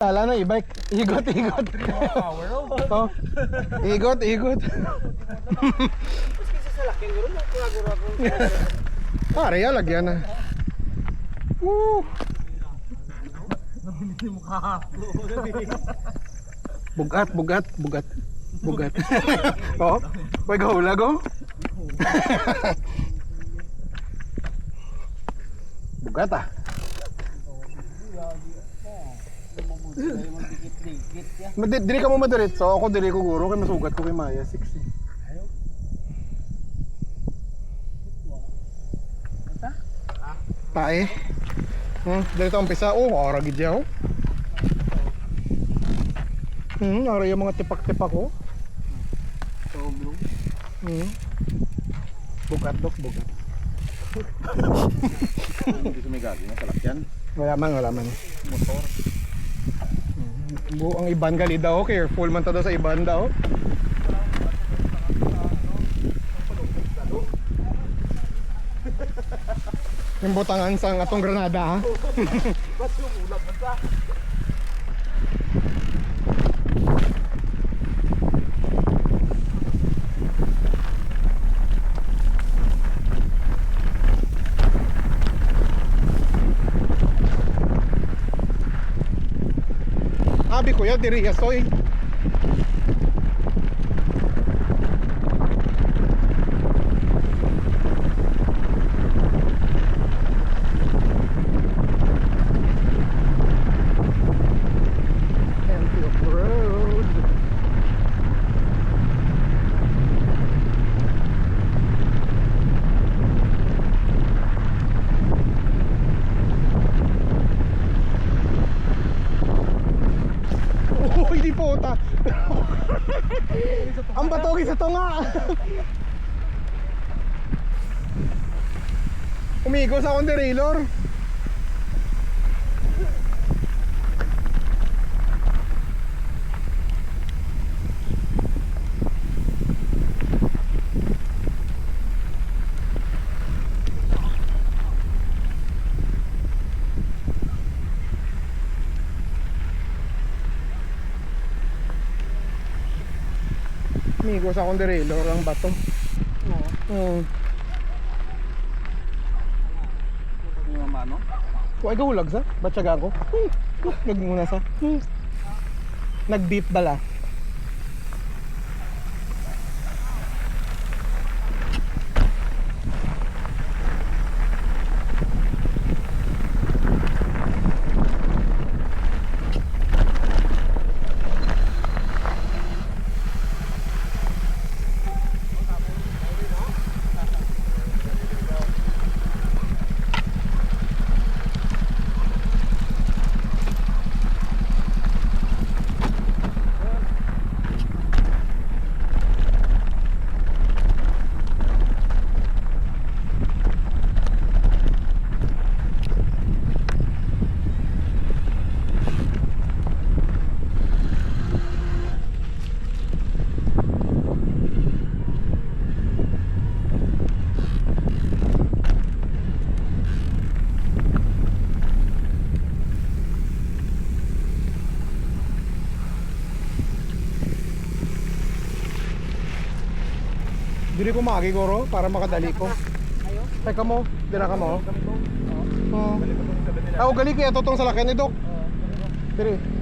Tala na e-bike. Igot. Oh. Igot. Pare, lagyan na. Woo! Bugat. Oh, pwede gahulag oh. Bugat ah. Dili ka mo madiretso, ako dili ko guro kay masugat ko kay Maya 6. Tae. Dito ang umpisa. Oh, ara gid yaw. Ara yung mga tipak-tipak ko. Bugat. Hindi sumigagi na salakyan. Wala man. Motor. Ang iban gali daw, careful man tada sa iban daw. Yung butangan sang atong granada ha. Abi kuya diri yasoy. Antioch Road. Oh, hindi puta. Ang batogi sa tunga. Umigos akong derailleur. Umigos akong derailleur ang bato. Oo. Yung mama no? Huwag gahulag sa, batsaga ko. Nagmuna sa. Nag-beep bala. Dili ko magi goro para makadali ko. Teka mo, dira ka mo. Oh. Gali kaya totong salakyan ni Dok. Diri.